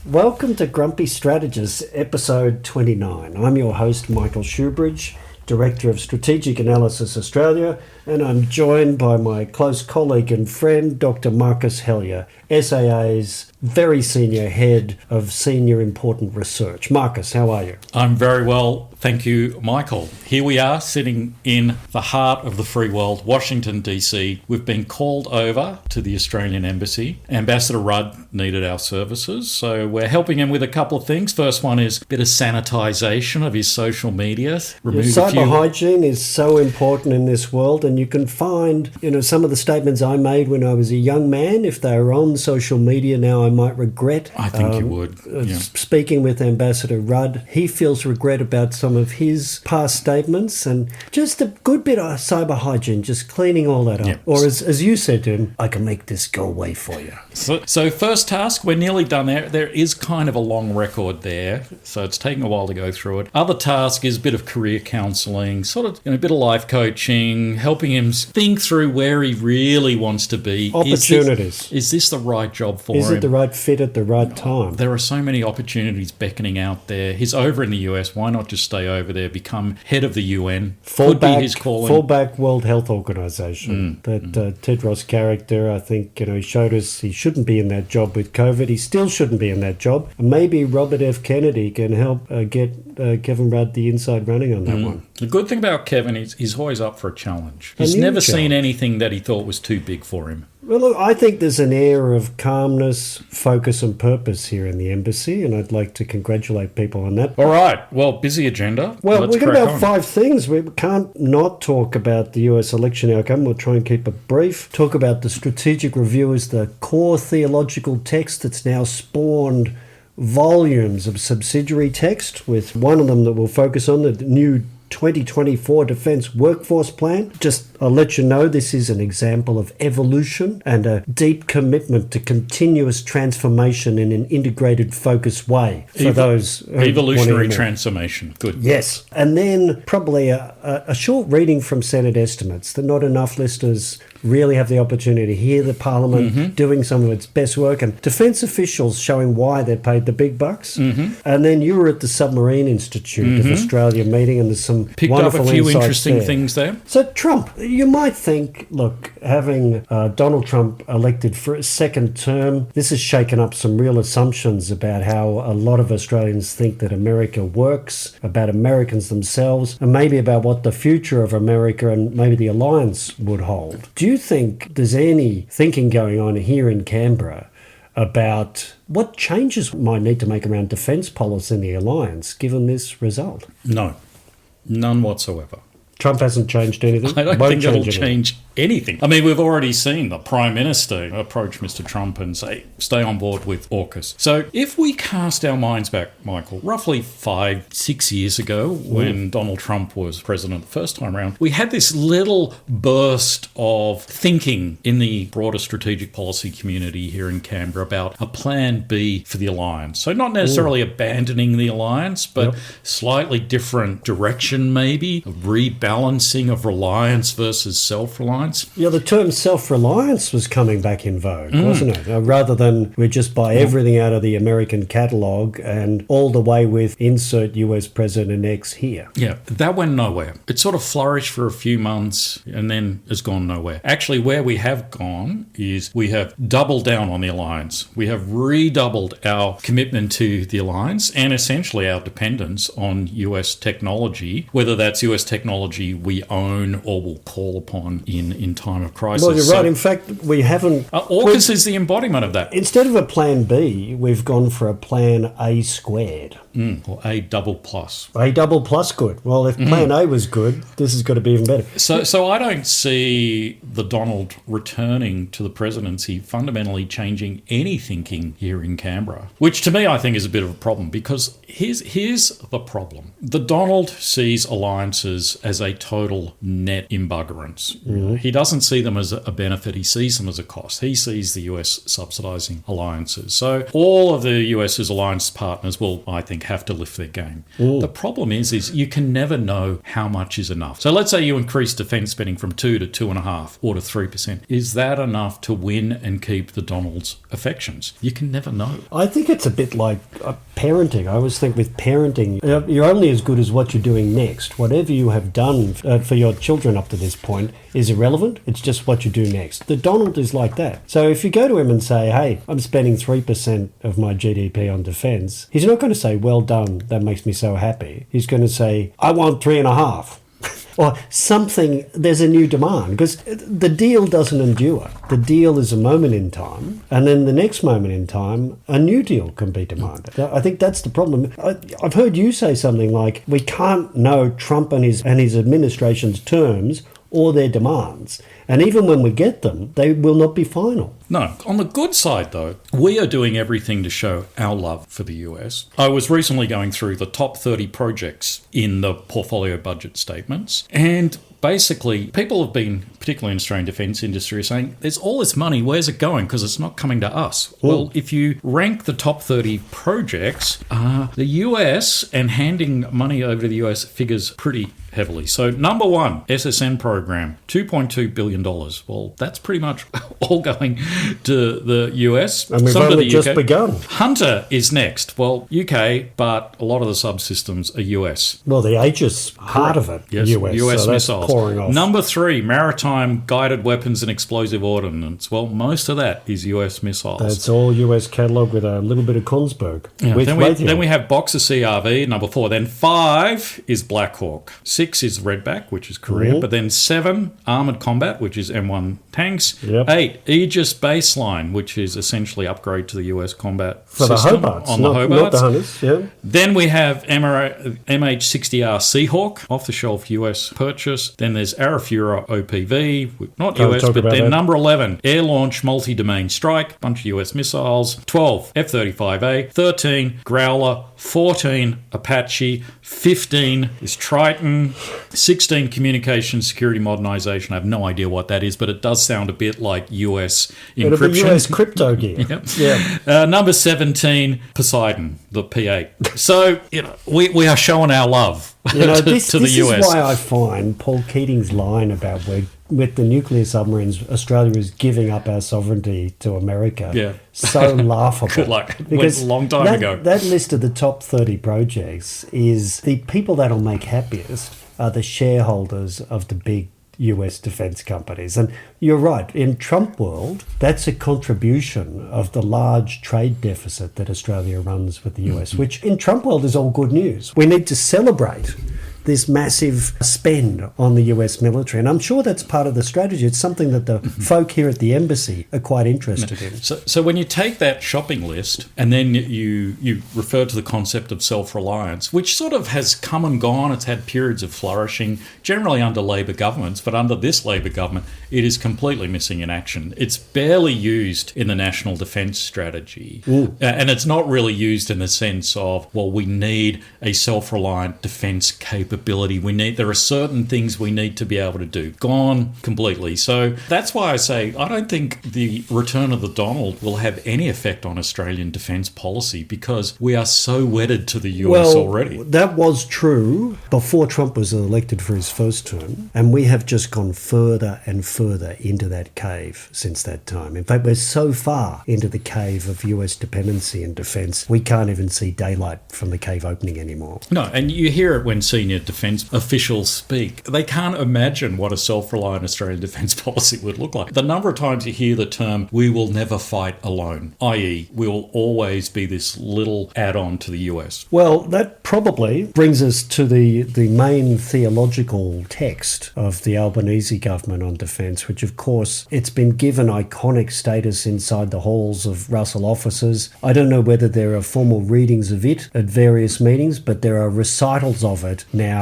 Welcome to Grumpy Strategists, episode 29. I'm your host, Michael Shoebridge, Director of Strategic Analysis Australia, and I'm joined by my close colleague and friend, Dr. Marcus Hellier, SAA's very senior head of senior important research. Marcus, how are you? I'm very well, thank you, Michael. Here we are, sitting in the heart of the free world, Washington, D.C. We've been called over to the Australian Embassy. Ambassador Rudd needed our services, so we're helping him with a couple of things. First one is a bit of sanitisation of his social media. Cyber hygiene is so important in this world, and you can find, some of the statements I made when I was a young man, if they were on social media now, I might regret. I think you would. Yeah. Speaking with Ambassador Rudd, he feels regret about some of his past statements, and just a good bit of cyber hygiene, just cleaning all that up. Yep. Or as you said to him, I can make this go away for you. So first task, we're nearly done there. There is kind of a long record there, so it's taking a while to go through it. Other task is a bit of career counselling, sort of a bit of life coaching, helping him think through where he really wants to be. Opportunities. Is this the right job for him? Is it the right fit at the right time? There are so many opportunities beckoning out there. He's over in the US. Why not just stay over there, become head of the UN? Could be his calling. Fall back World Health Organization. Tedros character, I think, he showed us he shouldn't be in that job with COVID. He still shouldn't be in that job. Maybe Robert F. Kennedy can help get Kevin Rudd the inside running on that one. The good thing about Kevin is he's always up for a challenge. He's never seen anything that he thought was too big for him. Well, look, I think there's an air of calmness, focus and purpose here in the embassy, and I'd like to congratulate people on that. All right. Well, busy agenda. Well, we've got about 5 things. We can't not talk about the US election outcome. We'll try and keep it brief. Talk about the strategic review as the core theological text that's now spawned volumes of subsidiary text, with one of them that we'll focus on, the new 2024 Defence Workforce Plan. I'll let you know this is an example of evolution and a deep commitment to continuous transformation in an integrated, focused way for those evolutionary transformation. Good. Yes. And then probably a short reading from Senate estimates that not enough listeners really have the opportunity to hear the Parliament doing some of its best work, and defence officials showing why they're paid the big bucks. And then you were at the Submarine Institute of Australia meeting, and there's some picked wonderful up a few interesting there. Things there. So Trump, you might think, look, having Donald Trump elected for a second term, this has shaken up some real assumptions about how a lot of Australians think that America works, about Americans themselves, and maybe about what the future of America and maybe the alliance would hold. Do you think there's any thinking going on here in Canberra about what changes might need to make around defence policy in the alliance given this result? No, none whatsoever. Trump hasn't changed anything? I don't think it'll change anything. I mean, we've already seen the Prime Minister approach Mr. Trump and say, stay on board with AUKUS. So if we cast our minds back, Michael, roughly 5-6 years ago when Donald Trump was president the first time around, we had this little burst of thinking in the broader strategic policy community here in Canberra about a plan B for the alliance. So not necessarily abandoning the alliance, but slightly different direction maybe, a rebalancing of reliance versus self-reliance. Yeah, the term self-reliance was coming back in vogue, wasn't it? Rather than we just buy everything out of the American catalogue and all the way with insert US President X here. Yeah, that went nowhere. It sort of flourished for a few months and then has gone nowhere. Actually, where we have gone is we have doubled down on the alliance. We have redoubled our commitment to the alliance and essentially our dependence on US technology, whether that's US technology we own or will call upon in time of crisis. Well, you're right. In fact, we haven't... AUKUS is the embodiment of that. Instead of a plan B, we've gone for a plan A squared. Or A double plus. A double plus good. Well, if plan A was good, this is going to be even better. So I don't see the Donald returning to the presidency fundamentally changing any thinking here in Canberra, which to me I think is a bit of a problem, because here's the problem. The Donald sees alliances as a total net imbuggerance. He doesn't see them as a benefit. He sees them as a cost. He sees the US subsidising alliances. So all of the US's alliance partners will, I think, have to lift their game. The problem is you can never know how much is enough. So let's say you increase defence spending from 2 to 2.5 or to 3%. Is that enough to win and keep the Donald's affections? You can never know. I think it's a bit like parenting. I always think with parenting, you're only as good as what you're doing next. Whatever you have done for your children up to this point is irrelevant. It's just what you do next. The Donald is like that. So if you go to him and say, hey, I'm spending 3% of my GDP on defence, he's not going to say, well done, that makes me so happy. He's going to say, I want 3.5%. Or something, there's a new demand, because the deal doesn't endure. The deal is a moment in time, and then the next moment in time, a new deal can be demanded. I think that's the problem. I've heard you say something like, we can't know Trump and his administration's terms or their demands. And even when we get them, they will not be final. No. On the good side, though, we are doing everything to show our love for the US. I was recently going through the top 30 projects in the portfolio budget statements, and basically, people have been, particularly in the Australian defence industry, saying, there's all this money, where's it going? Because it's not coming to us. Well, if you rank the top 30 projects, the US and handing money over to the US figures pretty heavily. So number one, SSN program, $2.2 billion. Well, that's pretty much all going to the US. And we've only just begun. Hunter is next. Well, UK, but a lot of the subsystems are US. Well, the Aegis part of it, yes, US so missiles. Pouring off. Number 3, maritime guided weapons and explosive ordnance. Well, most of that is US missiles. That's all US catalogue with a little bit of Kongsberg. Yeah, then we have Boxer CRV, number 4. Then 5 is Black Hawk. 6 is Redback, which is Korea. But then 7, Armoured Combat, which is M1 tanks. 8, Aegis Baseline, which is essentially upgrade to the US combat for system. The Hobarts, on not, the Hobarts. Not the Hunters, yeah. Then we have MH-60R Seahawk, off-the-shelf US purchase. Then there's Arafura OPV, not US, but then that. Number 11, Air Launch Multi-Domain Strike, bunch of US missiles. 12, F-35A. 13, Growler. 14, Apache. 15 is Triton. 16, Communication Security Modernization. I have no idea what that is, but it does sound a bit like US encryption. It'll be US crypto gear. Yep. Yeah. Number 17, Poseidon, the P8. So, we are showing our love to the US. This is why I find Paul Keating's line about with the nuclear submarines, Australia is giving up our sovereignty to America. So laughable. Good luck. Because went a long time ago. That list of the top 30 projects is the people that'll make happiest are the shareholders of the big US defence companies. And you're right, in Trump world, that's a contribution of the large trade deficit that Australia runs with the US, which in Trump world is all good news. We need to celebrate this massive spend on the US military. And I'm sure that's part of the strategy. It's something that the folk here at the embassy are quite interested in. So when you take that shopping list and then you refer to the concept of self-reliance, which sort of has come and gone, it's had periods of flourishing, generally under Labor governments, but under this Labor government, it is completely missing in action. It's barely used in the national defence strategy. And it's not really used in the sense of, well, we need a self-reliant defence capability. There are certain things we need to be able to do. Gone completely. So that's why I say I don't think the return of the Donald will have any effect on Australian defence policy because we are so wedded to the US already. That was true before Trump was elected for his first term, and we have just gone further and further into that cave since that time. In fact, we're so far into the cave of US dependency and defence, we can't even see daylight from the cave opening anymore. No, and you hear it when senior defence officials speak. They can't imagine what a self-reliant Australian defence policy would look like. The number of times you hear the term, we will never fight alone, i.e. we will always be this little add-on to the US. Well, that probably brings us to the main theological text of the Albanese government on defence, which of course, it's been given iconic status inside the halls of Russell offices. I don't know whether there are formal readings of it at various meetings, but there are recitals of it now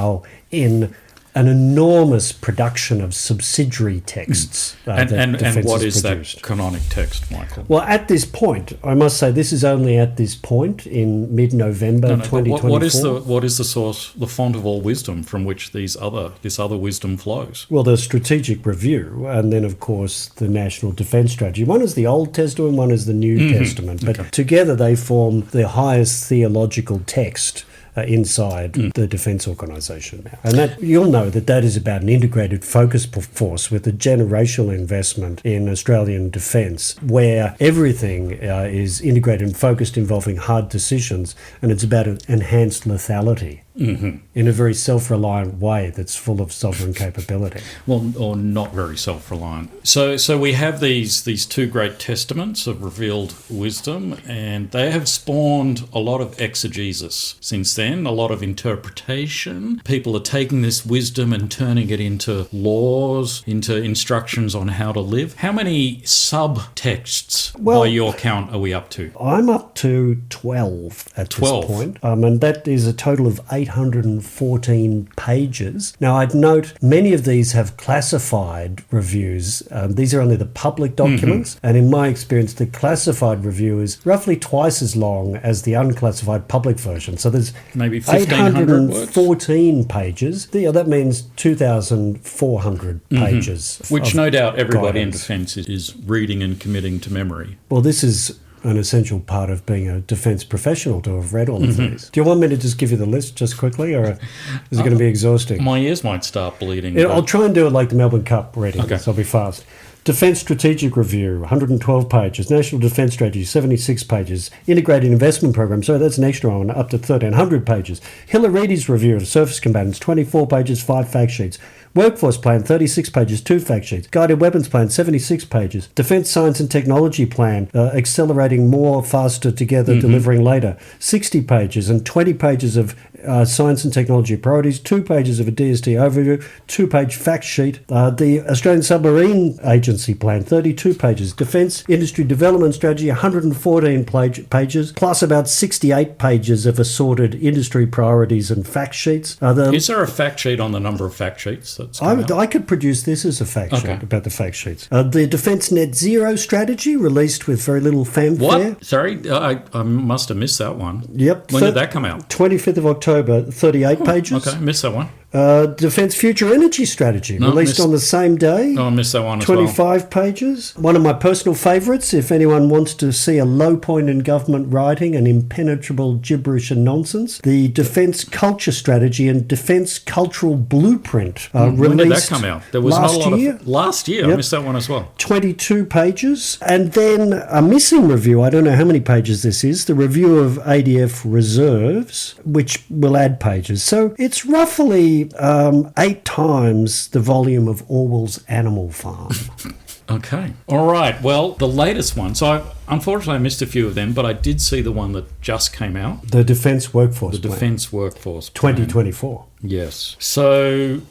in an enormous production of subsidiary texts. And what is produced. that canonic text, Michael? Well, at this point, I must say this is only at this point in mid-November 2024. What is the source, the font of all wisdom from which this other wisdom flows? Well, the Strategic Review, and then, of course, the National Defence Strategy. One is the Old Testament, one is the New Testament. But together they form the highest theological text inside the Defence Organisation now. And that you'll know that is about an integrated focus force with a generational investment in Australian defence, where everything is integrated and focused, involving hard decisions, and it's about enhanced lethality. In a very self-reliant way that's full of sovereign capability. Well, or not very self-reliant. So we have these two great testaments of revealed wisdom, and they have spawned a lot of exegesis since then, a lot of interpretation. People are taking this wisdom and turning it into laws, into instructions on how to live. How many subtexts, by your count, are we up to? I'm up to 12 at 12. This point. And that is a total of 814 pages. Now, I'd note many of these have classified reviews. These are only the public documents, and in my experience, the classified review is roughly twice as long as the unclassified public version. So there's maybe 1,514 pages. That means 2,400 pages. Which no doubt everybody in defence is reading and committing to memory. Well, this is an essential part of being a defence professional to have read all of these. Do you want me to just give you the list just quickly, or is it going to be exhausting? My ears might start bleeding. I'll try and do it like the Melbourne Cup reading, so I'll be fast. Defence Strategic Review, 112 pages. National Defence Strategy, 76 pages. Integrated Investment Program, so that's an extra one, up to 1,300 pages. Hillarides Review of Surface Combatants, 24 pages, 5 fact sheets. Workforce Plan, 36 pages, 2 fact sheets. Guided Weapons Plan, 76 pages. Defence Science and Technology Plan, accelerating more, faster together, delivering later, 60 pages, and 20 pages of Science and Technology Priorities, 2 pages of a DST overview, 2-page fact sheet. The Australian Submarine Agency Plan, 32 pages. Defence Industry Development Strategy, 114 pages, plus about 68 pages of assorted industry priorities and fact sheets. Is there a fact sheet on the number of fact sheets? I could produce this as a fact sheet about the fact sheets. The Defence Net Zero Strategy, released with very little fanfare. What? Sorry, I must have missed that one. Yep. When did that come out? 25th of October, 38 pages. Okay, missed that one. Defence Future Energy Strategy, released on the same day. I missed that one as 25 pages. One of my personal favourites, if anyone wants to see a low point in government writing and impenetrable gibberish and nonsense. The Defence Culture Strategy and Defence Cultural Blueprint, released when did that come out? There was last not a lot year. Last year, I missed that one as well. 22 pages. And then a missing review, I don't know how many pages this is, the review of ADF reserves, which will add pages. So it's roughly 8 times the volume of Orwell's Animal Farm. Okay. All right. Well, the latest one. So, unfortunately, I missed a few of them, but I did see the one that just came out. The Defence Workforce Plan. Defence Workforce Plan. 2024. Yes. So,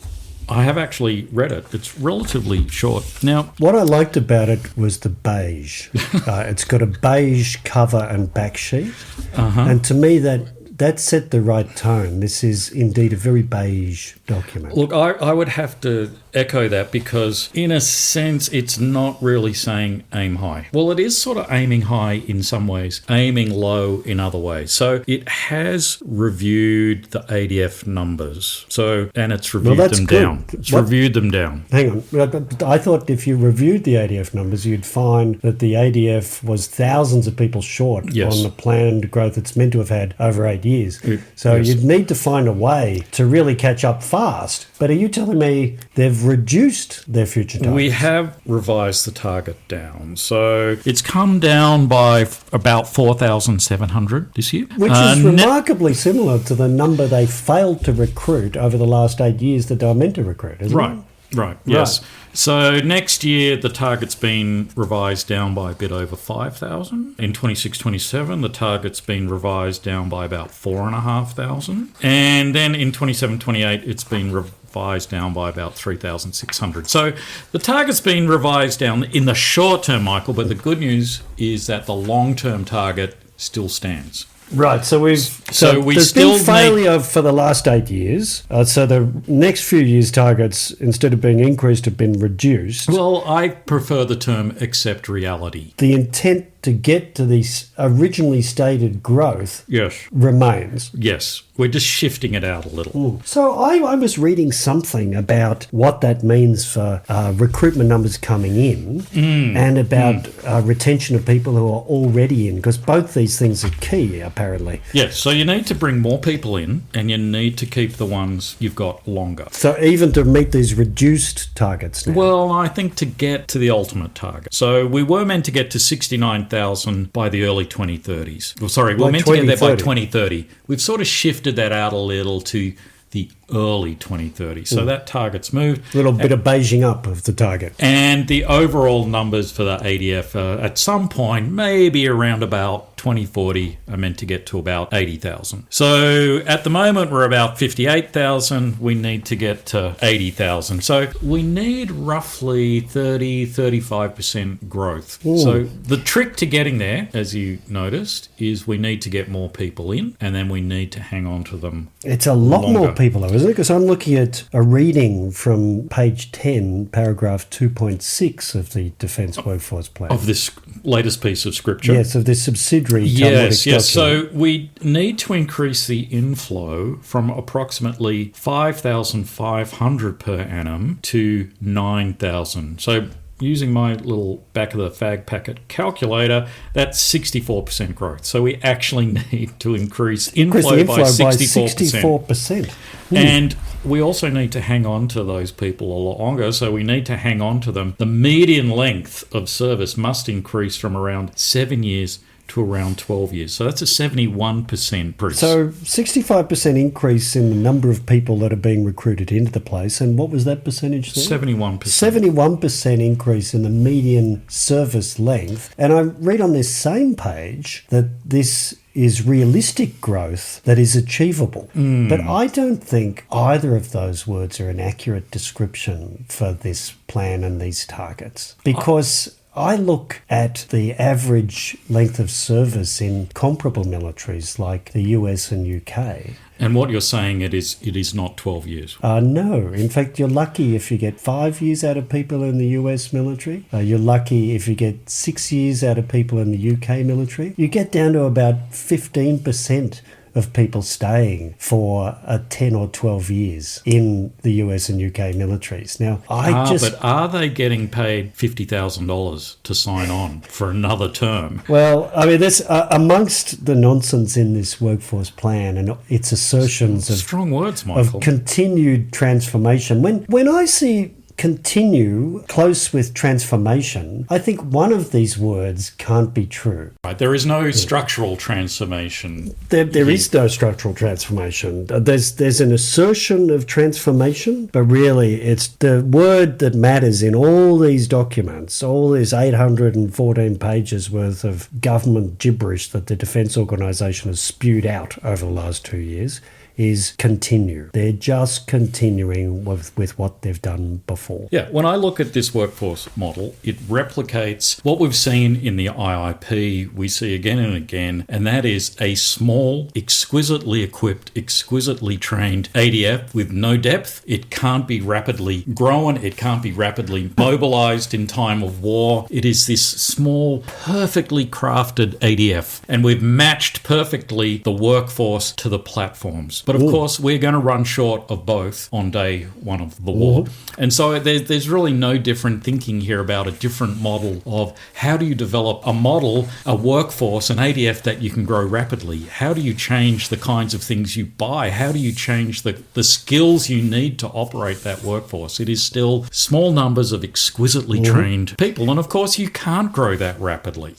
I have actually read it. It's relatively short. Now, what I liked about it was the beige. It's got a beige cover and back sheet. And to me, that set the right tone. This is indeed a very beige document. Look, I would have to echo that because, in a sense, it's not really saying aim high. Well, it is sort of aiming high in some ways, aiming low in other ways. So it has reviewed the ADF numbers. And it's reviewed them down. It's reviewed them down. Hang on. I thought if you reviewed the ADF numbers, you'd find that the ADF was thousands of people short on the planned growth it's meant to have had over 8 years. You'd need to find a way to really catch up fast. But are you telling me they've reduced their future targets? We have revised the target down. So it's come down by about 4,700 this year. Which is remarkably similar to the number they failed to recruit over the last 8 years that they were meant to recruit, isn't it? Right, yes. Right. So next year, the target's been revised down by a bit over 5,000. In 26-27, the target's been revised down by about 4,500. And then in 27-28, it's been revised down by about 3,600. So the target's been revised down in the short term, Michael, but the good news is that the long-term target still stands. Right, so we there's still been failure for the last 8 years. So the next few years' targets, instead of being increased, have been reduced. Well, I prefer the term accept reality. The intent to get to this originally stated growth Yes. remains. Yes. We're just shifting it out a little. So I was reading something about what that means for recruitment numbers coming in and about retention of people who are already in, because both these things are key, apparently. Yes, so you need to bring more people in and you need to keep the ones you've got longer. So even to meet these reduced targets now? Well, I think to get to the ultimate target. So we were meant to get to 69,000 by the early 2030s. Well, sorry, we were meant to get there by 2030. We've sort of shifted that out a little to the early 2030s. So that target's moved. A little bit of beiging up of the target. And the overall numbers for the ADF at some point, maybe around about 2040, are meant to get to about 80,000. So at the moment, we're about 58,000. We need to get to 80,000. So we need roughly 35% growth. Ooh. So the trick to getting there, as you noticed, is we need to get more people in and then we need to hang on to them. It's a lot longer. more people, though, isn't it? Because I'm looking at a reading from page 10, paragraph 2.6 of the Defence Workforce Plan. Of this latest piece of scripture. Yes, of this subsidiary Yes. document. So we need to increase the inflow from approximately 5,500 per annum to 9,000. So using my little back of the fag packet calculator, that's 64% growth. So we actually need to increase inflow by 64%. And we also need to hang on to those people a lot longer. So we need to hang on to them. The median length of service must increase from around 7 years to around 12 years. So that's a 71% increase. So 65% increase in the number of people that are being recruited into the place. And what was that percentage there? 71%. 71% increase in the median service length. And I read on this same page that this is realistic growth that is achievable. But I don't think either of those words are an accurate description for this plan and these targets. Because I look at the average length of service in comparable militaries like the US and UK. And what you're saying, it is not 12 years. No. In fact, you're lucky if you get 5 years out of people in the US military. You're lucky if you get 6 years out of people in the UK military. You get down to about 15% of people staying for 10 or 12 years in the US and UK militaries. Now, but are they getting paid $50,000 to sign on for another term? Well, I mean, there's amongst the nonsense in this workforce plan and its assertions of strong words, Michael, of continued transformation. When I see continue close with transformation, I think one of these words can't be true. Right, there is no structural transformation. There is no structural transformation. There's an assertion of transformation, but really it's the word that matters in all these documents, all these 814 pages worth of government gibberish that the Defence Organisation has spewed out over the last 2 years, is continue. They're just continuing with what they've done before. Yeah, when I look at this workforce model, it replicates what we've seen in the IIP, we see again and again, and that is a small, exquisitely equipped, exquisitely trained ADF with no depth. It can't be rapidly grown. It can't be rapidly mobilised in time of war. It is this small, perfectly crafted ADF, and we've matched perfectly the workforce to the platforms. But of course, we're going to run short of both on day one of the war. And so there's really no different thinking here about a different model of how do you develop a model, a workforce, an ADF that you can grow rapidly? How do you change the kinds of things you buy? How do you change the skills you need to operate that workforce? It is still small numbers of exquisitely trained people. And of course, you can't grow that rapidly.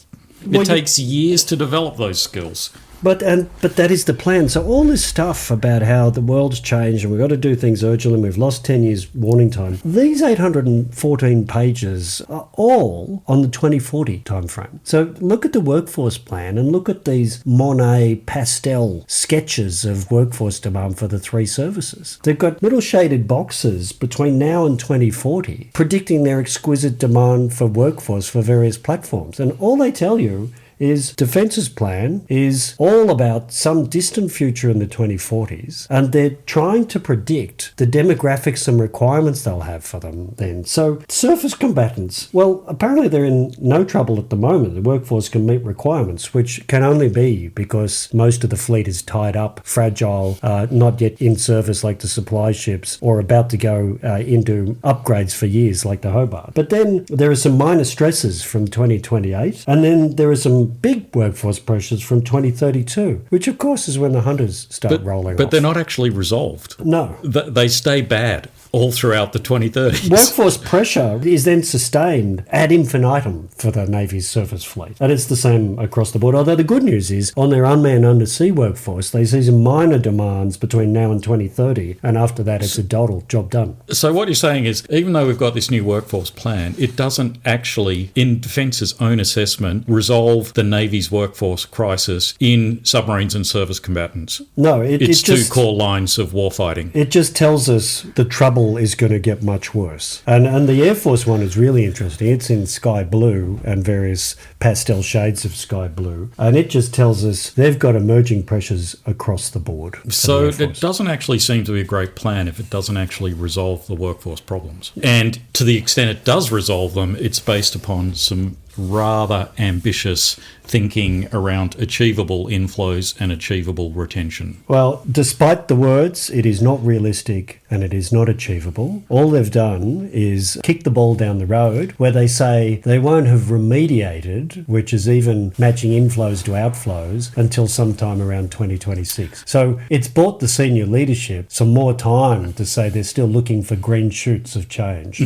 It takes years to develop those skills. But that is the plan. So all this stuff about how the world's changed and we've got to do things urgently, we've lost 10 years warning time. These 814 pages are all on the 2040 timeframe. So look at the workforce plan and look at these Monet pastel sketches of workforce demand for the three services. They've got little shaded boxes between now and 2040 predicting their exquisite demand for workforce for various platforms. And all they tell you is Defence's plan is all about some distant future in the 2040s, and they're trying to predict the demographics and requirements they'll have for them then. So surface combatants, well, apparently they're in no trouble at the moment. The workforce can meet requirements, which can only be because most of the fleet is tied up, fragile, not yet in service like the supply ships, or about to go into upgrades for years like the Hobart. But then there are some minor stresses from 2028, and then there are some big workforce pressures from 2032, which of course is when the hunters start rolling off. But they're not actually resolved. No. They stay bad all throughout the 2030s. Workforce pressure is then sustained ad infinitum for the Navy's surface fleet. And it's the same across the board. Although the good news is, on their unmanned undersea workforce, they see some minor demands between now and 2030, and after that it's a total job done. So what you're saying is, even though we've got this new workforce plan, it doesn't actually, in Defence's own assessment, resolve the Navy's workforce crisis in submarines and surface combatants. No, it's two core lines of warfighting. It just tells us the trouble is going to get much worse. And the Air Force one is really interesting. It's in sky blue and various pastel shades of sky blue. And it just tells us they've got emerging pressures across the board. So it doesn't actually seem to be a great plan if it doesn't actually resolve the workforce problems. And to the extent it does resolve them, it's based upon some rather ambitious thinking around achievable inflows and achievable retention. Well, despite the words, it is not realistic and it is not achievable. All they've done is kick the ball down the road where they say they won't have remediated, which is even matching inflows to outflows, until sometime around 2026. So it's bought the senior leadership some more time to say they're still looking for green shoots of change.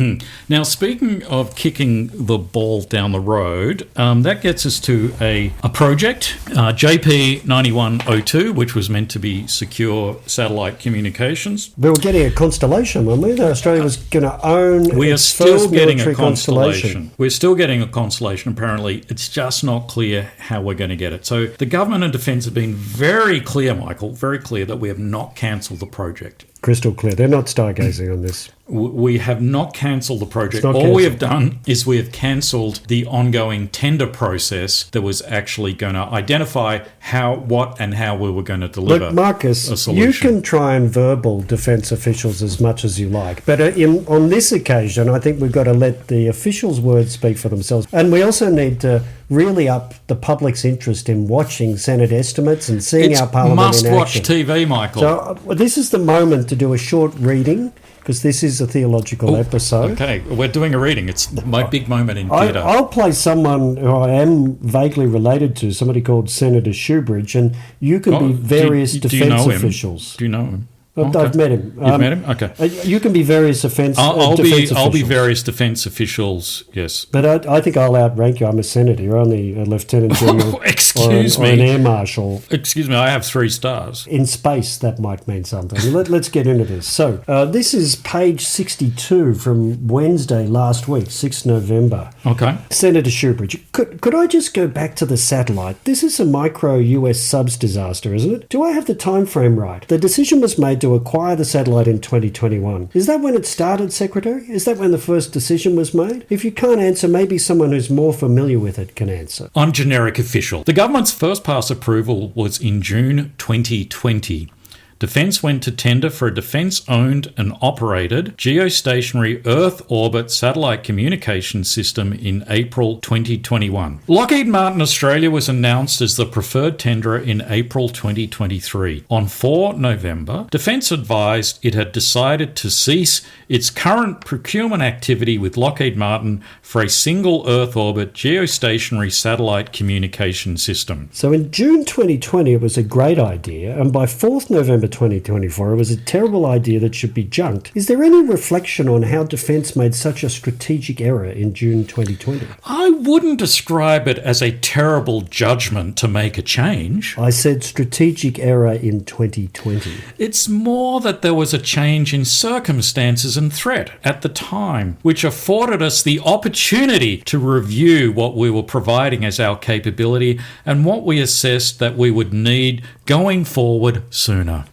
Now, speaking of kicking the ball down the road, that gets us to a project, JP 9102, which was meant to be secure satellite communications. We were getting a constellation, weren't we? That Australia was going to own. We are its still first getting a military constellation. We're still getting a constellation, apparently. It's just not clear how we're going to get it. So the government and Defence have been very clear, Michael, very clear that we have not cancelled the project. Crystal clear. They're not stargazing on this. We have not cancelled the project. All we have done is we have cancelled the ongoing tender process that was actually going to identify what and how we were going to deliver. Look, Marcus, you can try and verbal Defence officials as much as you like, but on this occasion, I think we've got to let the officials' words speak for themselves. And we also need to really up the public's interest in watching Senate estimates and seeing our Parliament in action. Must-watch TV, Michael. So this is the moment to do a short reading, because this is a theological episode. Okay, we're doing a reading. It's my big moment in theatre. I'll play someone who I am vaguely related to, somebody called Senator Shoebridge, and you can be various defence officials. Do you know him? I've met him. You've met him? Okay. You can be various defence I'll officials. be various defence officials, yes. But I think I'll outrank you. I'm a senator. You're only a lieutenant general or an air marshal. Excuse me, I have 3 stars. In space, that might mean something. Let's get into this. So this is page 62 from Wednesday last week, 6th November. Okay. Senator Shoebridge, could I just go back to the satellite? This is a micro US subs disaster, isn't it? Do I have the time frame right? The decision was made to acquire the satellite in 2021. Is that when it started, Secretary? Is that when the first decision was made? If you can't answer, maybe someone who's more familiar with it can answer. I'm generic official. The government's first pass approval was in June 2020. Defence went to tender for a Defence-owned and operated geostationary Earth orbit satellite communication system in April 2021. Lockheed Martin Australia was announced as the preferred tenderer in April 2023. On 4 November, Defence advised it had decided to cease its current procurement activity with Lockheed Martin for a single Earth orbit geostationary satellite communication system. So in June 2020, it was a great idea, and by 4th November 2024, it was a terrible idea that should be junked. Is there any reflection on how Defence made such a strategic error in June 2020? I wouldn't describe it as a terrible judgment to make a change. I said strategic error in 2020. It's more that there was a change in circumstances and threat at the time, which afforded us the opportunity to review what we were providing as our capability and what we assessed that we would need going forward sooner.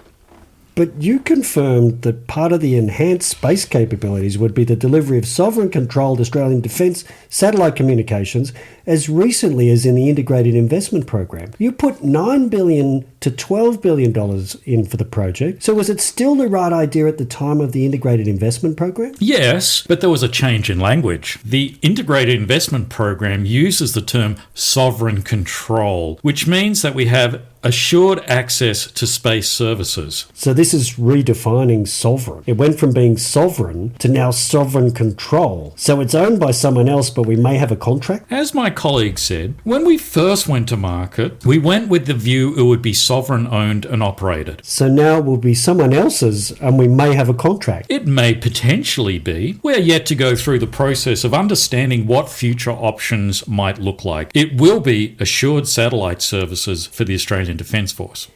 But you confirmed that part of the enhanced space capabilities would be the delivery of sovereign-controlled Australian defence satellite communications as recently as in the Integrated Investment Program. You put $9 billion to $12 billion in for the project. So was it still the right idea at the time of the Integrated Investment Program? Yes, but there was a change in language. The Integrated Investment Program uses the term sovereign control, which means that we have assured access to space services. So this is redefining sovereign. It went from being sovereign to now sovereign control. So it's owned by someone else, but we may have a contract? As my colleague said, when we first went to market, we went with the view it would be sovereign owned and operated. So now it will be someone else's and we may have a contract? It may potentially be. We're yet to go through the process of understanding what future options might look like. It will be assured satellite services for the Australian Defence Force.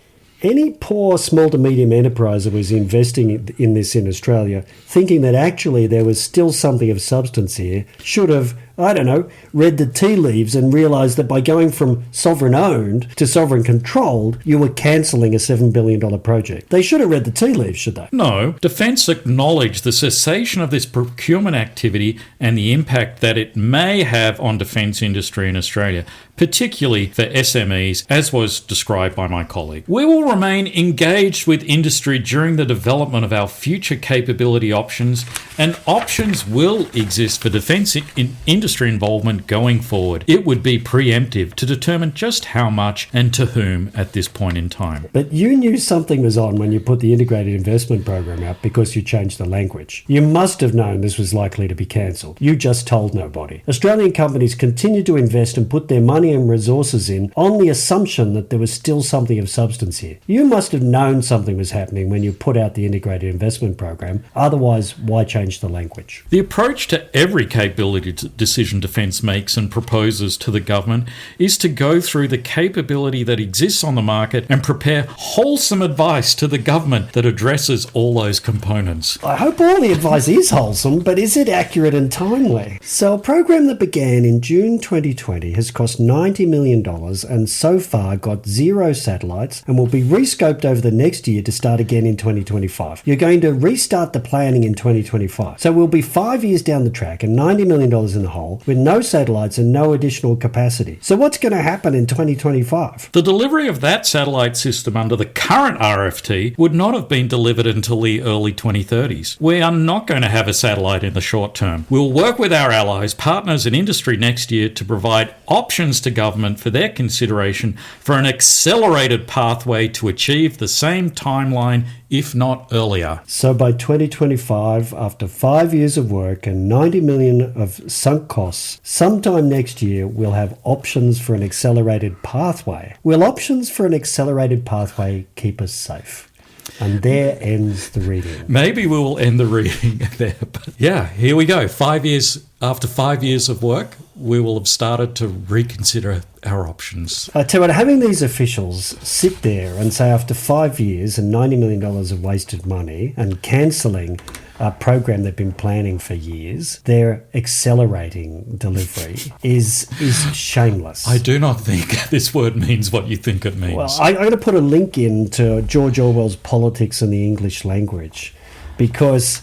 Any poor small to medium enterprise that was investing in this in Australia, thinking that actually there was still something of substance here, should have, I don't know, read the tea leaves and realised that by going from sovereign owned to sovereign controlled, you were cancelling a $7 billion project. They should have read the tea leaves, should they? No. Defence acknowledged the cessation of this procurement activity and the impact that it may have on defence industry in Australia, particularly for SMEs, as was described by my colleague. We will remain engaged with industry during the development of our future capability options, and options will exist for defence industry involvement going forward. It would be preemptive to determine just how much and to whom at this point in time. But you knew something was on when you put the Integrated Investment Program out because you changed the language. You must have known this was likely to be cancelled. You just told nobody. Australian companies continue to invest and put their money and resources in on the assumption that there was still something of substance here. You must have known something was happening when you put out the Integrated Investment Program. Otherwise, why change the language? The approach to every capability decision defence makes and proposes to the government is to go through the capability that exists on the market and prepare wholesome advice to the government that addresses all those components. I hope all the advice is wholesome, but is it accurate and timely? So a program that began in June 2020 has cost $90 million and so far got 0 satellites and will be rescoped over the next year to start again in 2025. You're going to restart the planning in 2025. So we'll be 5 years down the track and $90 million in the hole with no satellites and no additional capacity. So what's going to happen in 2025? The delivery of that satellite system under the current RFT would not have been delivered until the early 2030s. We are not going to have a satellite in the short term. We'll work with our allies, partners and industry next year to provide options to government for their consideration for an accelerated pathway to achieve the same timeline, if not earlier. So by 2025, after 5 years of work and $90 million of sunk costs, sometime next year we'll have options for an accelerated pathway. Will options for an accelerated pathway keep us safe? And there ends the reading. Maybe we will end the reading there. But yeah, here we go. 5 years after 5 years of work, we will have started to reconsider our options. I tell you what, having these officials sit there and say after 5 years and $90 million of wasted money and cancelling a program they've been planning for years, they're accelerating delivery is shameless. I do not think this word means what you think it means. Well, I'm going to put a link in to George Orwell's Politics and the English Language because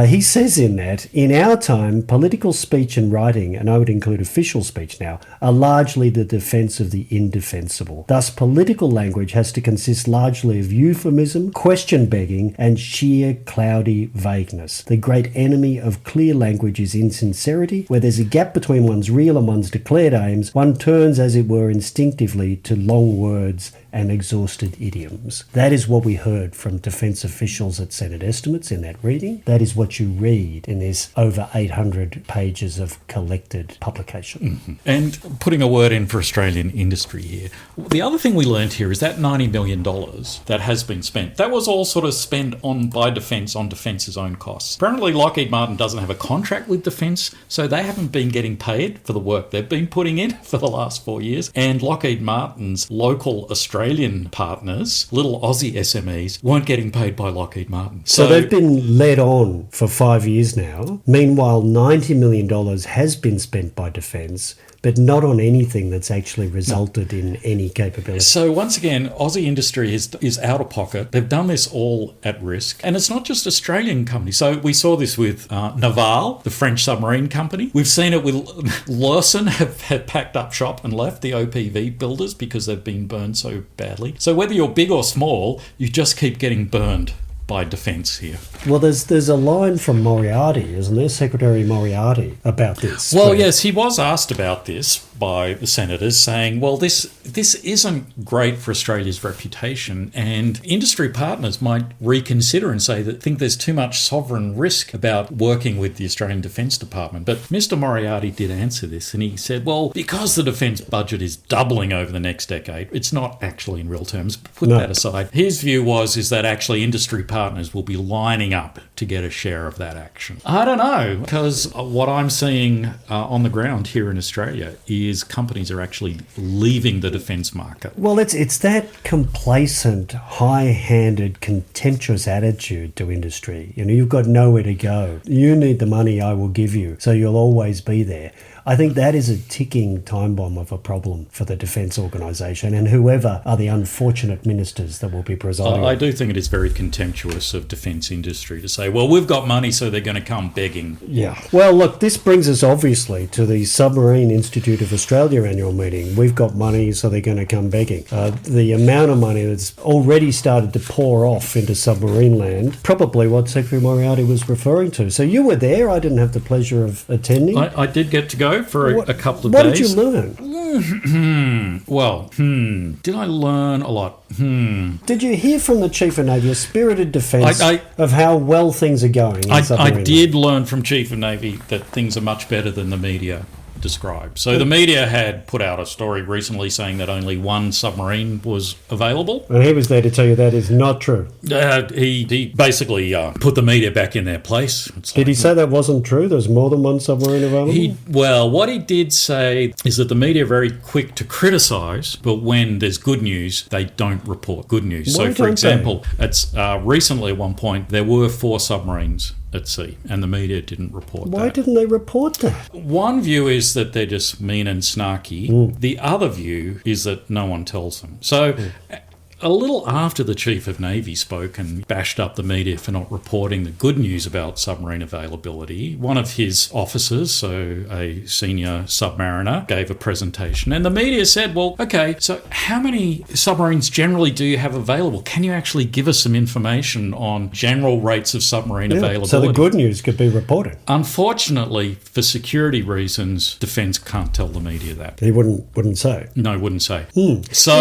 he says in that, in our time, political speech and writing, and I would include official speech now, are largely the defence of the indefensible. Thus, political language has to consist largely of euphemism, question begging, and sheer cloudy vagueness. The great enemy of clear language is insincerity. Where there's a gap between one's real and one's declared aims, one turns, as it were, instinctively to long words and exhausted idioms. That is what we heard from defence officials at Senate estimates in that reading. That is what you read in this over 800 pages of collected publication. Mm-hmm. And putting a word in for Australian industry here. The other thing we learned here is that $90 million that has been spent, that was all sort of spent by Defence on Defence's own costs. Apparently Lockheed Martin doesn't have a contract with Defence, so they haven't been getting paid for the work they've been putting in for the last 4 years. And Lockheed Martin's local Australian Australian partners, little Aussie SMEs, weren't getting paid by Lockheed Martin. So they've been led on for 5 years now. Meanwhile, $90 million has been spent by Defence, but not on anything that's actually resulted in any capability. So once again, Aussie industry is out of pocket. They've done this all at risk. And it's not just Australian companies. So we saw this with Naval, the French submarine company. We've seen it with Lawson have packed up shop and left, the OPV builders, because they've been burned so badly. So whether you're big or small, you just keep getting burned by Defence here. Well, there's a line from Moriarty, isn't there, Secretary Moriarty, about this? Well, yes, he was asked about this by the senators, saying, well, this isn't great for Australia's reputation, and industry partners might reconsider and say that think there's too much sovereign risk about working with the Australian Defence Department. But Mr. Moriarty did answer this, and he said, well, because the defence budget is doubling over the next decade, it's not actually in real terms, put that aside. His view is that actually industry partners will be lining up to get a share of that action. I don't know, because what I'm seeing on the ground here in Australia is companies are actually leaving the defence market. Well, it's that complacent, high-handed, contemptuous attitude to industry. You know, you've got nowhere to go. You need the money, I will give you, so you'll always be there. I think that is a ticking time bomb of a problem for the defence organisation and whoever are the unfortunate ministers that will be presiding. I do think it is very contemptuous of defence industry to say, well, we've got money, so they're going to come begging. Yeah. Well, look, this brings us obviously to the Submarine Institute of Australia annual meeting. We've got money, so they're going to come begging. The amount of money that's already started to pour off into submarine land, probably what Secretary Moriarty was referring to. So you were there. I didn't have the pleasure of attending. I did get to go for a couple of days. What did you learn? Did I learn a lot? Did you hear from the Chief of Navy a spirited defence of how well things are going? I did learn from Chief of Navy that things are much better than the media described. So the media had put out a story recently saying that only one submarine was available. And he was there to tell you that is not true. He basically put the media back in their place. Did he say that wasn't true? There's more than one submarine available? What he did say is that the media are very quick to criticise, but when there's good news, they don't report good news. Why so, for example, it's recently at one point, there were 4 submarines at sea, and the media didn't report that. Why didn't they report that? One view is that they're just mean and snarky. The other view is that no one tells them. So a little after the Chief of Navy spoke and bashed up the media for not reporting the good news about submarine availability, one of his officers, so a senior submariner, gave a presentation, and the media said, well, okay, so how many submarines generally do you have available? Can you actually give us some information on general rates of submarine availability? So the good news could be reported. Unfortunately, for security reasons, Defence can't tell the media that. He wouldn't say. No, wouldn't say. So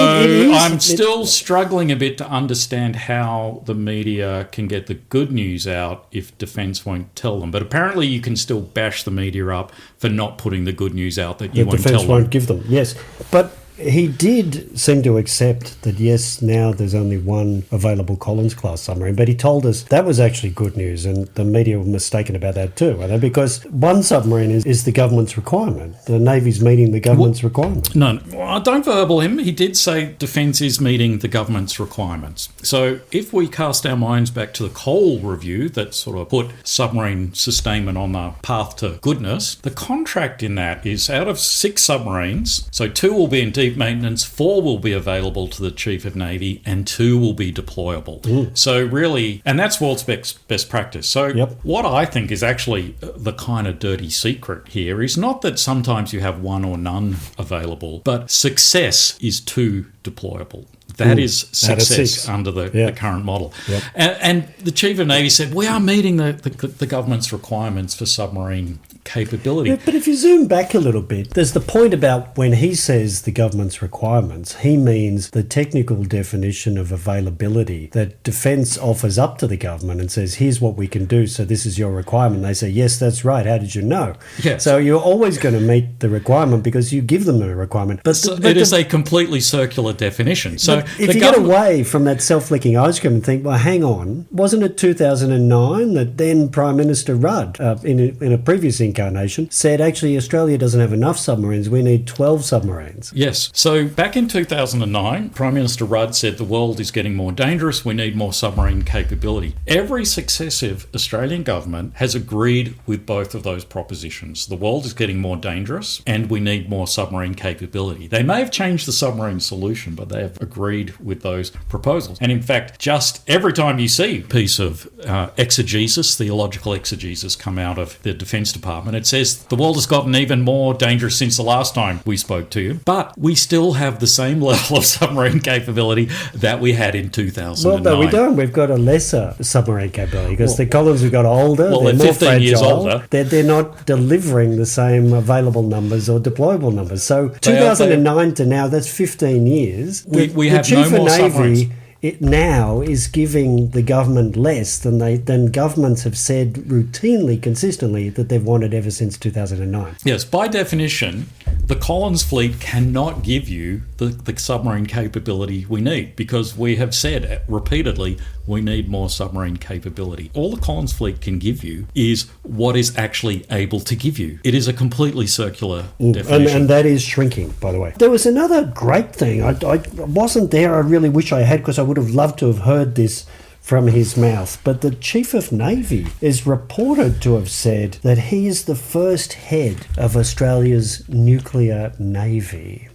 I'm still struggling a bit to understand how the media can get the good news out if Defence won't tell them. But apparently you can still bash the media up for not putting the good news out that you won't tell them. Defence won't give them, yes. But he did seem to accept that, yes, now there's only one available Collins-class submarine, but he told us that was actually good news, and the media were mistaken about that too, weren't they? Because one submarine is the government's requirement. The Navy's meeting the government's requirement. No, don't verbal him. He did say Defence is meeting the government's requirements. So if we cast our minds back to the Cole review that sort of put submarine sustainment on the path to goodness, the contract in that is out of 6 submarines, so 2 will be in deep maintenance, 4 will be available to the Chief of Navy, and 2 will be deployable. So really, and that's world's best practice. So what I think is actually the kind of dirty secret here is not that sometimes you have 1 or none available, but success is 2 deployable. That is success under the current model. And the Chief of Navy said, we are meeting the government's requirements for submarine capability. But if you zoom back a little bit, there's the point about when he says the government's requirements, he means the technical definition of availability that Defence offers up to the government and says, here's what we can do, so this is your requirement. They say, yes, that's right. How did you know? Yes. So you're always going to meet the requirement because you give them the requirement. But it is a completely circular definition. So if you get away from that self-licking ice cream and think, well, hang on, wasn't it 2009 that then Prime Minister Rudd, in a previous incarnation, incarnation, said actually Australia doesn't have enough submarines, we need 12 submarines. Yes. So back in 2009, Prime Minister Rudd said the world is getting more dangerous, we need more submarine capability. Every successive Australian government has agreed with both of those propositions. The world is getting more dangerous and we need more submarine capability. They may have changed the submarine solution, but they have agreed with those proposals. And in fact, just every time you see a piece of exegesis, theological exegesis come out of the Defence Department, it says the world has gotten even more dangerous since the last time we spoke to you, but we still have the same level of submarine capability that we had in 2009. Well, no, we don't. We've got a lesser submarine capability because the colonies have got older. Well, they're more 15 fragile. years older. They're not delivering the same available numbers or deployable numbers. So 2009 to now, that's 15 years. We have no more submarines. It now is giving the government less than governments have said routinely, consistently, that they've wanted ever since 2009. Yes, by definition, the Collins fleet cannot give you the submarine capability we need because we have said repeatedly we need more submarine capability. All the Collins fleet can give you is what is actually able to give you. It is a completely circular definition. And that is shrinking, by the way. There was another great thing. I wasn't there. I really wish I had because I would have loved to have heard this from his mouth. But the Chief of Navy is reported to have said that he is the first head of Australia's nuclear navy.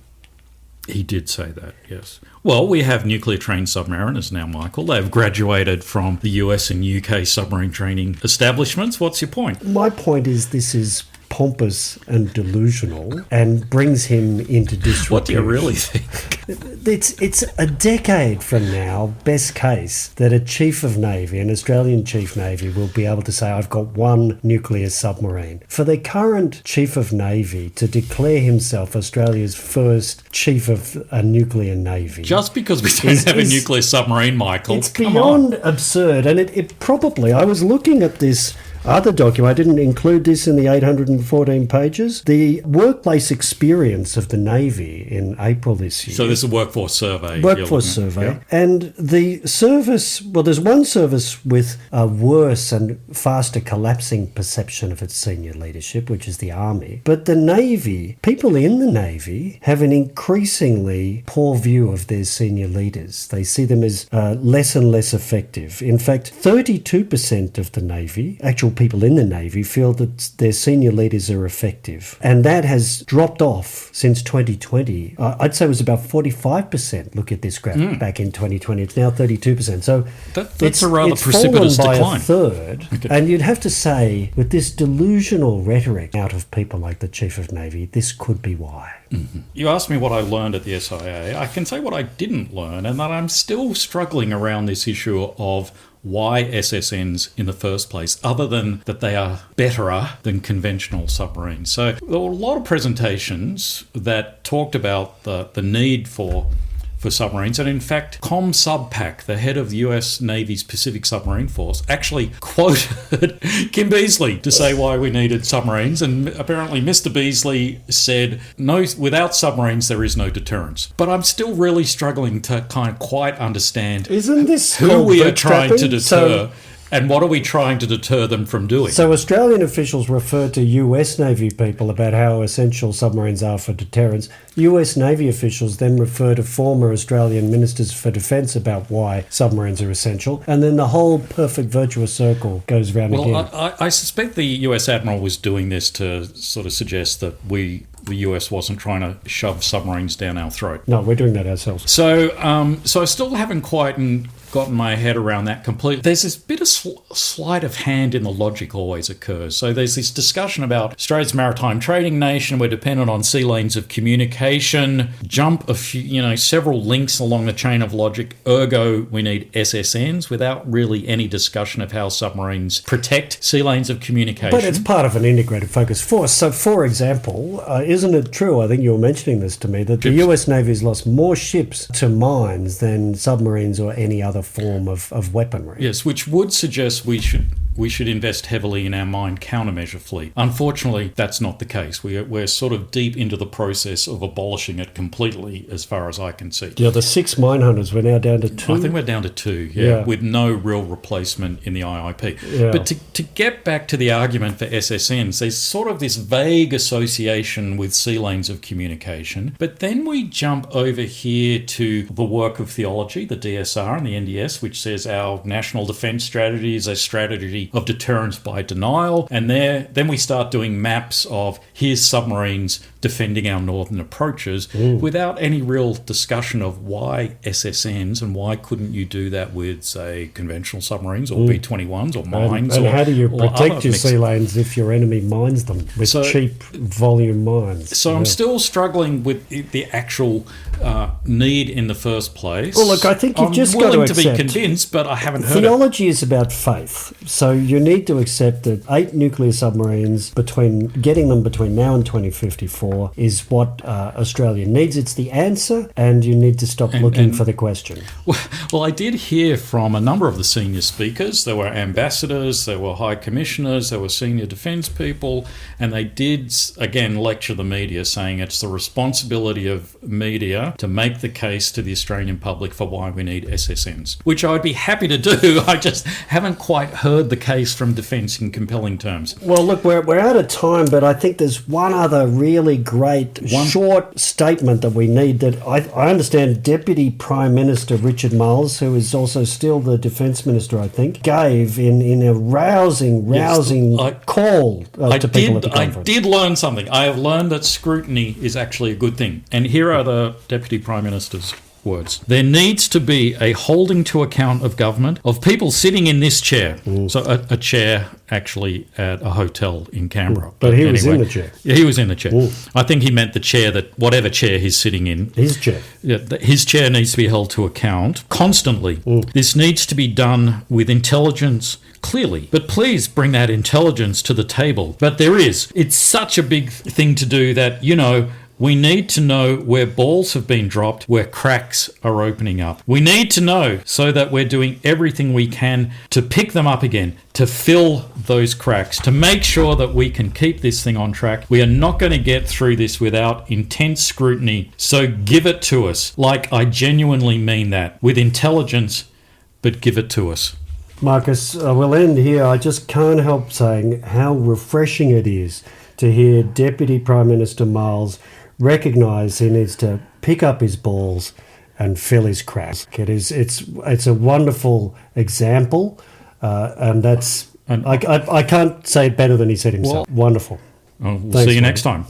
He did say that, yes. Well, we have nuclear-trained submariners now, Michael. They've graduated from the US and UK submarine training establishments. What's your point? My point is this is pompous and delusional and brings him into disrepute. What do you really think? It's a decade from now, best case, that a Chief of Navy, an Australian Chief Navy, will be able to say, I've got one nuclear submarine. For the current Chief of Navy to declare himself Australia's first Chief of a nuclear navy. Just because we don't have a nuclear submarine, Michael. It's beyond absurd. And it probably, I was looking at this other document, I didn't include this in the 814 pages, the workplace experience of the Navy in April this year. So this is a workforce survey. Workforce survey. Yeah. And the service, well, there's one service with a worse and faster collapsing perception of its senior leadership, which is the Army. But the Navy, people in the Navy have an increasingly poor view of their senior leaders. They see them as less and less effective. In fact, 32% of the Navy, actual people in the Navy, feel that their senior leaders are effective. And that has dropped off since 2020. I'd say it was about 45%. Look at this graph back in 2020. It's now 32%. So that's a rather precipitous decline. decline. A third. Okay. And you'd have to say, with this delusional rhetoric out of people like the Chief of Navy, this could be why. Mm-hmm. You asked me what I learned at the SIA. I can say what I didn't learn, and that I'm still struggling around this issue of why SSNs in the first place, other than that they are betterer than conventional submarines. So there were a lot of presentations that talked about the need for submarines, and in fact, ComSubPac, the head of the US Navy's Pacific Submarine Force, actually quoted Kim Beazley to say why we needed submarines, and apparently Mr. Beazley said, no, without submarines there is no deterrence. But I'm still really struggling to kind of quite understand who we are trying to deter. And what are we trying to deter them from doing? So Australian officials refer to US Navy people about how essential submarines are for deterrence. US Navy officials then refer to former Australian ministers for defence about why submarines are essential. And then the whole perfect virtuous circle goes round again. Well, I suspect the US Admiral was doing this to sort of suggest that the US wasn't trying to shove submarines down our throat. No, we're doing that ourselves. So I still haven't quite gotten my head around that completely. There's this bit of sleight of hand in the logic always occurs. So there's this discussion about Australia's maritime trading nation. We're dependent on sea lanes of communication. Jump several links along the chain of logic. Ergo, we need SSNs without really any discussion of how submarines protect sea lanes of communication. But it's part of an integrated focus force. So, for example, isn't it true, I think you were mentioning this to me, that the US Navy has lost more ships to mines than submarines or any other form of weaponry? Yes, which would suggest we should we should invest heavily in our mine countermeasure fleet. Unfortunately, that's not the case. We're sort of deep into the process of abolishing it completely, as far as I can see. Yeah, the 6 mine hunters, we're now down to 2. I think we're down to 2, with no real replacement in the IIP. Yeah. But to get back to the argument for SSNs, there's sort of this vague association with sea lanes of communication. But then we jump over here to the work of theology, the DSR and the NDS, which says our national defence strategy is a strategy of deterrence by denial. And then we start doing maps of here's submarines defending our northern approaches without any real discussion of why SSNs and why couldn't you do that with, say, conventional submarines or B-21s or mines. And or how do you protect your mixed sea lanes if your enemy mines them with cheap volume mines? So I'm still struggling with the actual need in the first place. Well, look, I think you've just got to willing to be accept convinced, but I haven't heard it. Theology is about faith. So you need to accept that 8 nuclear submarines, getting them between now and 2054 is what Australia needs. It's the answer, and you need to stop looking for the question. Well, I did hear from a number of the senior speakers. There were ambassadors, there were high commissioners, there were senior defence people, and they did, again, lecture the media, saying it's the responsibility of media to make the case to the Australian public for why we need SSNs, which I'd be happy to do. I just haven't quite heard the case from defence in compelling terms. Well, look, we're out of time, but I think there's one other really great short statement that we need that I understand Deputy Prime Minister Richard Marles, who is also still the Defence Minister, I think, gave in a rousing call to people at the conference. I did learn something. I have learned that scrutiny is actually a good thing. And here are the Deputy Prime Minister's words. There needs to be a holding to account of government of people sitting in this chair. So a chair actually at a hotel in Canberra. But he was in the chair. Yeah, he was in the chair. I think he meant the chair that whatever chair he's sitting in. His chair. Yeah, his chair needs to be held to account constantly. This needs to be done with intelligence, clearly. But please bring that intelligence to the table. But it's such a big thing to do that, we need to know where balls have been dropped, where cracks are opening up. We need to know so that we're doing everything we can to pick them up again, to fill those cracks, to make sure that we can keep this thing on track. We are not going to get through this without intense scrutiny. So give it to us. Like, I genuinely mean that. With intelligence, but give it to us. Marcus, we'll end here. I just can't help saying how refreshing it is to hear Deputy Prime Minister Marles recognise he needs to pick up his balls and fill his cracks. It's a wonderful example, and I can't say it better than he said himself. Wonderful. We'll see you next time.